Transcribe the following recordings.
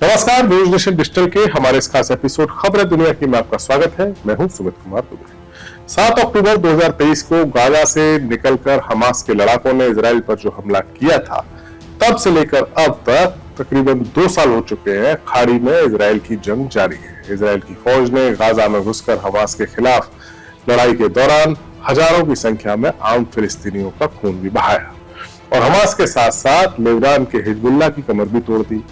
नमस्कार, news nation digital के हमारे इस खास एपिसोड खबर दुनिया की में आपका स्वागत है। मैं हूं सुमित कुमार दुबे। 7 अक्टूबर 2023 को गाजा से निकलकर हमास के लड़ाकों ने इजराइल पर जो हमला किया था, तब से लेकर अब तक तकरीबन 2 साल हो चुके हैं। खाड़ी में इजराइल की जंग जारी है। इजराइल की फौज ने गाजा में घुसकर हमास के खिलाफ लड़ाई के दौरान हजारों की संख्या में आम फिलिस्तीनियों का खून भी बहाया और हमास के साथ साथ लेबनान के हिजबुल्लाह की कमर भी तोड़ दी।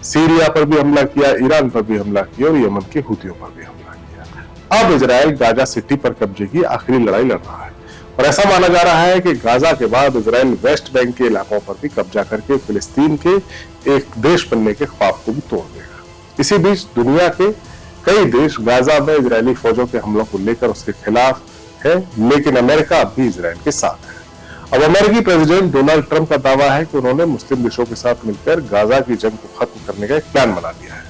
सीरिया पर भी हमला किया, ईरान पर भी हमला किया और यमन के हुतियों पर भी हमला किया। अब इजराइल गाजा सिटी पर कब्जे की आखिरी लड़ाई लड़ रहा है और ऐसा माना जा रहा है कि गाजा के बाद इजराइल वेस्ट बैंक के इलाकों पर भी कब्जा करके फिलिस्तीन के एक देश बनने के ख्वाब को भी तोड़ देगा। इसी बीच दुनिया के कई देश गाजा में इजरायली फौजों के हमलों को लेकर उसके खिलाफ है, लेकिन अमेरिका अब भी इजराइल के साथ है। अब अमेरिकी प्रेसिडेंट डोनाल्ड ट्रंप का दावा है कि उन्होंने मुस्लिम देशों के साथ मिलकर गाजा की जंग को खत्म करने का एक प्लान बना लिया है।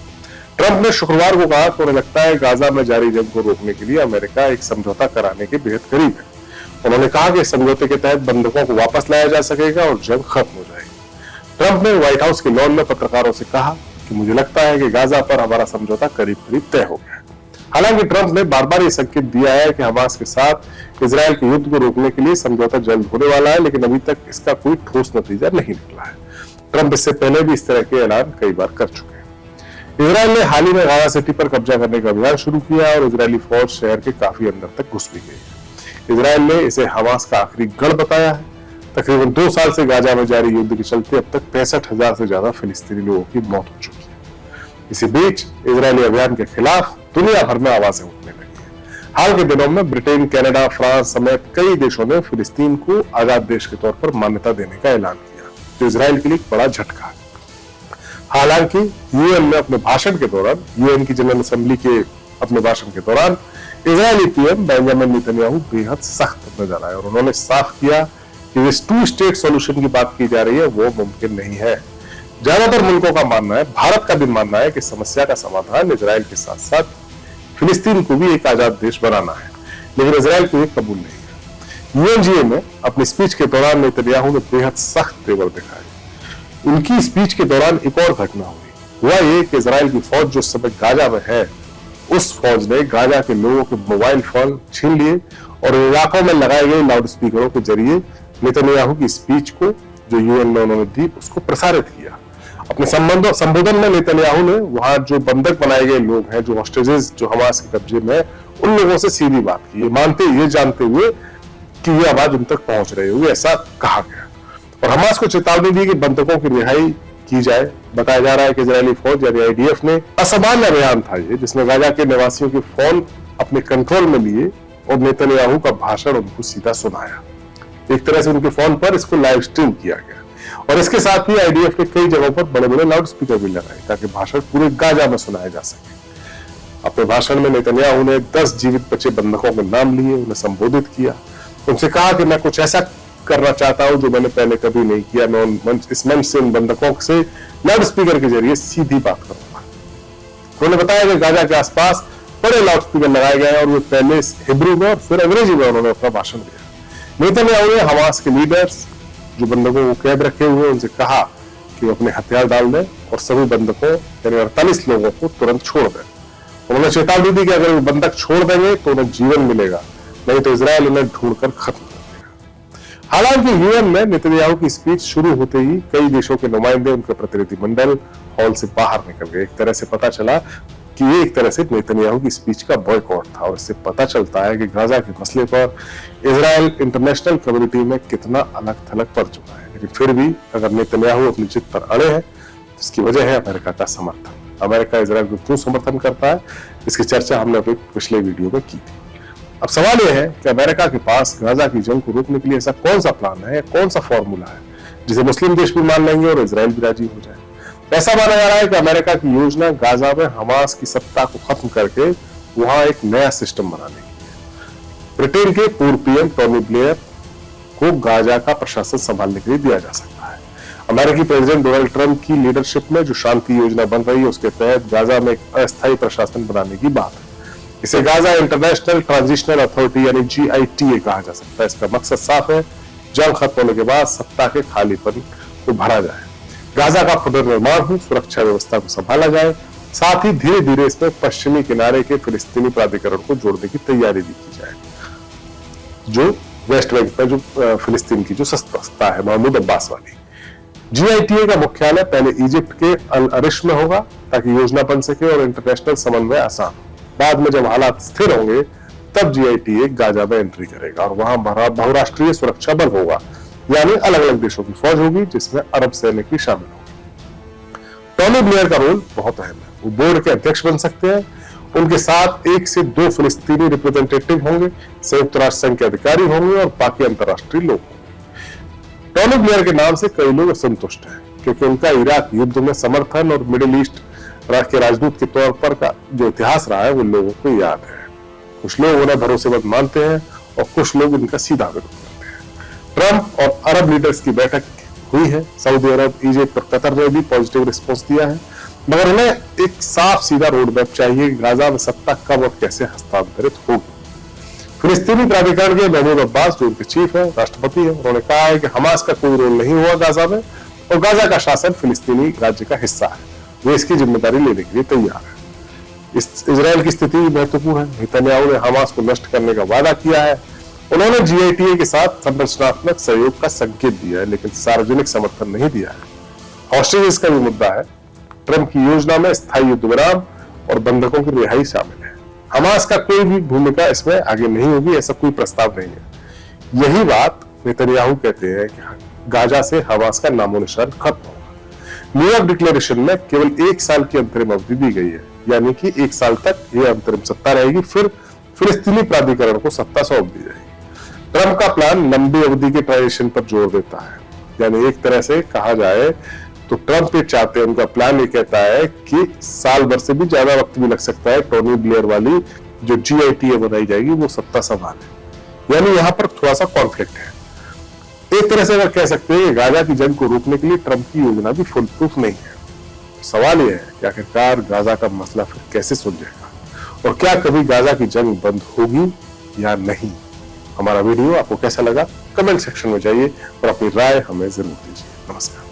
ट्रंप ने शुक्रवार को कहा कि उन्हें लगता है गाजा में जारी जंग को रोकने के लिए अमेरिका एक समझौता कराने के बेहद करीब है। उन्होंने कहा कि इस समझौते के तहत बंधकों को वापस लाया जा सकेगा और जंग खत्म हो जाएगी। ट्रंप ने व्हाइट हाउस के लॉन में पत्रकारों से कहा कि मुझे लगता है कि गाजा पर हमारा समझौता करीब करीब तय हो गया है। हालांकि ट्रंप ने बार बार ये संकेत दिया है कि हमास के साथ इजराइल के युद्ध को रोकने के लिए समझौता जल्द होने वाला है, लेकिन अभी तक इसका कोई ठोस नतीजा नहीं निकला है। ट्रंप इससे पहले भी इस तरह के ऐलान कई बार कर चुके हैं। इजराइल ने हाल ही में गाजा सिटी पर कब्जा करने का अभियान शुरू किया और इजरायली फौज शहर के काफी अंदर तक घुस भी गई। इजराइल ने इसे हमास का आखिरी गढ़ बताया है। तकरीबन 2 साल से गाजा में जारी युद्ध के चलते अब तक 65,000 से ज्यादा फिलिस्तीनी लोगों की मौत हो चुकी है। इसी बीच इजरायली अभियान के खिलाफ दुनिया भर में आवाजें उठने लगी हैं। हाल के दिनों में ब्रिटेन, कनाडा, फ्रांस समेत कई देशों ने फिलिस्तीन को आजाद देश के तौर पर मान्यता देने का ऐलान किया, जो इजराइल के लिए एक बड़ा झटका है। हालांकि यूएन में अपने भाषण के दौरान, यूएन की जनरल असेंबली के अपने भाषण के दौरान इजरायली पीएम बेंजामिन नेतन्याहू बेहद सख्त नजर आए और उन्होंने साफ किया कि इस 2 स्टेट सॉल्यूशन की बात की जा रही है वो मुमकिन नहीं है। ज्यादातर मुल्कों का मानना है, भारत का भी मानना है कि समस्या का समाधान इजराइल के साथ साथ फिलिस्तीन को भी एक आजाद देश बनाना है, लेकिन इजराइल को ये कबूल नहीं है। यूएनजीए में अपनी स्पीच के दौरान नेतन्याहू ने बेहद सख्त तेवर दिखाए। उनकी स्पीच के दौरान एक और घटना हुई, हुआ ये कि इजराइल की फौज जो इस समय गाजा में है, उस फौज ने गाजा के लोगों के मोबाइल फोन छीन लिए और इलाकों में लगाए गए लाउड स्पीकरों के जरिए नेतन्याहू की स्पीच को जो यूएन में उन्होंने दी उसको प्रसारित किया। अपने संबोधन में नेतन्याहू ने वहां जो बंधक बनाए गए लोग हैं, जो हॉस्टेजेस जो हमास के कब्जे में, उन लोगों से सीधी बात की, ये जानते हुए कि ये आवाज उन तक पहुंच रही होगी, ऐसा कहा गया और हमास को चेतावनी दी कि बंधकों की रिहाई की जाए। बताया जा रहा है कि इजरायली फौज यानी आईडीएफ ने असामान्य अभियान था ये, जिसमें गाजा के निवासियों के फोन अपने कंट्रोल में लिए और नेतन्याहू का भाषण उनको सीधा सुनाया। एक तरह से उनके फोन पर इसको लाइव स्ट्रीम किया गया और इसके साथ ही आईडीएफ ने कई जगहों पर बड़े बड़े लाउड स्पीकर भी लगाए ताकि भाषण पूरे गाजा में सुनाया जा सके। अपने भाषण में नेतन्याहू ने 10 जीवित बचे बंधकों के नाम लिए, उन्हें संबोधित किया, उनसे कहा कि मैं कुछ ऐसा करना चाहता हूं जो मैंने पहले कभी नहीं किया। मैं इस मंच से इन बंधकों से लाउड स्पीकर के जरिए सीधी बात करूंगा। उन्होंने बताया कि गाजा के आसपास बड़े लाउड स्पीकर लगाए गए और वे पहले हिब्रू में और फिर अंग्रेजी में उन्होंने अपना भाषण दिया। नेतन्याहू ने हमास के लीडर्स जो बंधकों को कैद रखे हुए उनसे कहा कि वो अपने हथियार डाल दें और सभी बंधकों यानी 48 लोगों को तुरंत छोड़ दें। उन्होंने चेतावनी दी कि अगर वो बंधक छोड़ देंगे तो उन्हें जीवन मिलेगा, नहीं तो इजराइल उन्हें ढूंढकर खत्म कर देगा। हालांकि यूएन में नेतन्याहू की स्पीच शुरू होते ही कई देशों के नुमाइंदे, उनके प्रतिनिधिमंडल हॉल से बाहर निकल गए। एक तरह से पता चला कि ये एक तरह से नेतन्याहू की स्पीच का बॉयकॉट था और इससे पता चलता है कि गाजा के मसले पर इजराइल इंटरनेशनल कम्युनिटी में कितना अलग थलग पड़ चुका है। लेकिन फिर भी अगर नेतन्याहू अपनी जिद पर अड़े हैं तो इसकी वजह है अमेरिका का समर्थन। अमेरिका इजराइल को क्यों समर्थन करता है, इसकी चर्चा हमने अपने पिछले वीडियो में की थी। अब सवाल यह है कि अमेरिका के पास गाजा की जंग को रोकने के लिए ऐसा कौन सा प्लान है, कौन सा फॉर्मूला है जिसे मुस्लिम देश भी मान लेंगे और इजराइल भी राजी हो जाए। ऐसा माना जा रहा है कि अमेरिका की योजना गाजा में हमास की सत्ता को खत्म करके वहां एक नया सिस्टम बनाने की है। ब्रिटेन के पूर्व पीएम टोनी ब्लेयर को गाजा का प्रशासन संभालने के लिए दिया जा सकता है। अमेरिकी प्रेसिडेंट डोनाल्ड ट्रंप की लीडरशिप में जो शांति योजना बन रही है उसके तहत गाजा में एक अस्थायी प्रशासन बनाने की बात है। इसे गाजा इंटरनेशनल ट्रांजिशनल अथॉरिटी यानी GITA कहा जा सकता है। इसका मकसद साफ है, जंग खत्म होने के बाद सत्ता के खालीपन को भरा जाए। गाजा का पुनर्निर्माण हो, सुरक्षा व्यवस्था को संभाला जाए, साथ ही धीरे धीरे इसमें पश्चिमी किनारे के फिलिस्तीनी प्राधिकरण को जोड़ने की तैयारी भी की जाए, जो वेस्ट बैंक पर जो फिलिस्तीन की जो सत्ता है महमूद अब्बास वाली। जीआईटीए का मुख्यालय पहले इजिप्ट के अल अरिश में होगा ताकि योजना बन सके और इंटरनेशनल समन्वय आसान हो। बाद में जब हालात स्थिर होंगे तब जीआईटीए गाजा में एंट्री करेगा और वहां बहुराष्ट्रीय सुरक्षा बल होगा, यानी अलग अलग देशों की फौज होगी जिसमें अरब सैनिक भी शामिल होंगे। टॉनी ब्लेयर का रोल बहुत अहम है, वो बोर्ड के अध्यक्ष बन सकते हैं। उनके साथ 1 से 2 फिलिस्तीनी रिप्रेजेंटेटिव होंगे, संयुक्त राष्ट्र संघ के अधिकारी होंगे और बाकी अंतर्राष्ट्रीय लोग होंगे। टॉनी ब्लेयर के नाम से कई लोग असंतुष्ट हैं क्योंकि उनका इराक युद्ध में समर्थन और मिडिल ईस्ट के राजदूत के तौर पर का जो इतिहास रहा है वो लोगों को याद है। कुछ लोग उन्हें भरोसेमंद मानते हैं और कुछ लोग इनका सीधा विरोध करते हैं। ट्रंप और अरब लीडर्स की बैठक हुई है। सऊदी अरब, इजिप्ट और कतर ने भी पॉजिटिव रिस्पॉन्स दिया है, मगर उन्हें एक साफ सीधा रोड मैप चाहिए कि गाजा में सत्ता कब और कैसे हस्तांतरित होगी। फिलिस्तीनी प्राधिकरण के महमूद अब्बास जो उनके चीफ है, राष्ट्रपति है, उन्होंने कहा है कि हमास का कोई रोल नहीं हुआ गाजा में और गाजा का शासन फिलिस्तीनी राज्य का हिस्सा है, वो इसकी जिम्मेदारी लेने के लिए तैयार है। इजराइल की स्थिति महत्वपूर्ण है। नेतन्याहू ने हमास को नष्ट करने का वादा किया है। उन्होंने जीआईटीए के साथ संरचनात्मक सहयोग का संकेत दिया है लेकिन सार्वजनिक समर्थन नहीं दिया है। हॉस्टेजेस का भी मुद्दा है। ट्रंप की योजना में स्थायी युद्ध विराम और बंधकों की रिहाई शामिल है। हमास का कोई भी भूमिका इसमें आगे नहीं होगी, ऐसा कोई प्रस्ताव नहीं है। यही बात नेतन्याहू कहते हैं कि गाजा से हमास का नामो निशान खत्म होगा। न्यूयॉर्क डिक्लेरेशन में केवल 1 साल की अंतरिम अवधि दी गई है, यानी कि 1 साल तक यह अंतरिम सत्ता रहेगी, फिर फिलिस्तीनी प्राधिकरण को सत्ता सौंप दी जाएगी। ट्रंप का प्लान लंबी अवधि के ट्रांजिशन पर जोर देता है, यानी एक तरह से कहा जाए तो ट्रंप ये चाहते हैं, उनका प्लान ये कहता है कि साल भर से भी ज्यादा वक्त भी लग सकता है टोनी ब्लेयर वाली जो जीआईटीए बनाई जाएगी वो सत्ता संभाले, यानी यहाँ पर थोड़ा सा कॉन्फ्लिक्ट है। एक तरह से अगर कह सकते हैं गाजा की जंग को रोकने के लिए ट्रंप की योजना भी फुल प्रूफ नहीं है। सवाल यह है कि आखिरकार गाजा का मसला फिर कैसे सुलझेगा और क्या कभी गाजा की जंग बंद होगी या नहीं। हमारा वीडियो आपको कैसा लगा कमेंट सेक्शन में जाइए और अपनी राय हमें जरूर दीजिए। नमस्कार।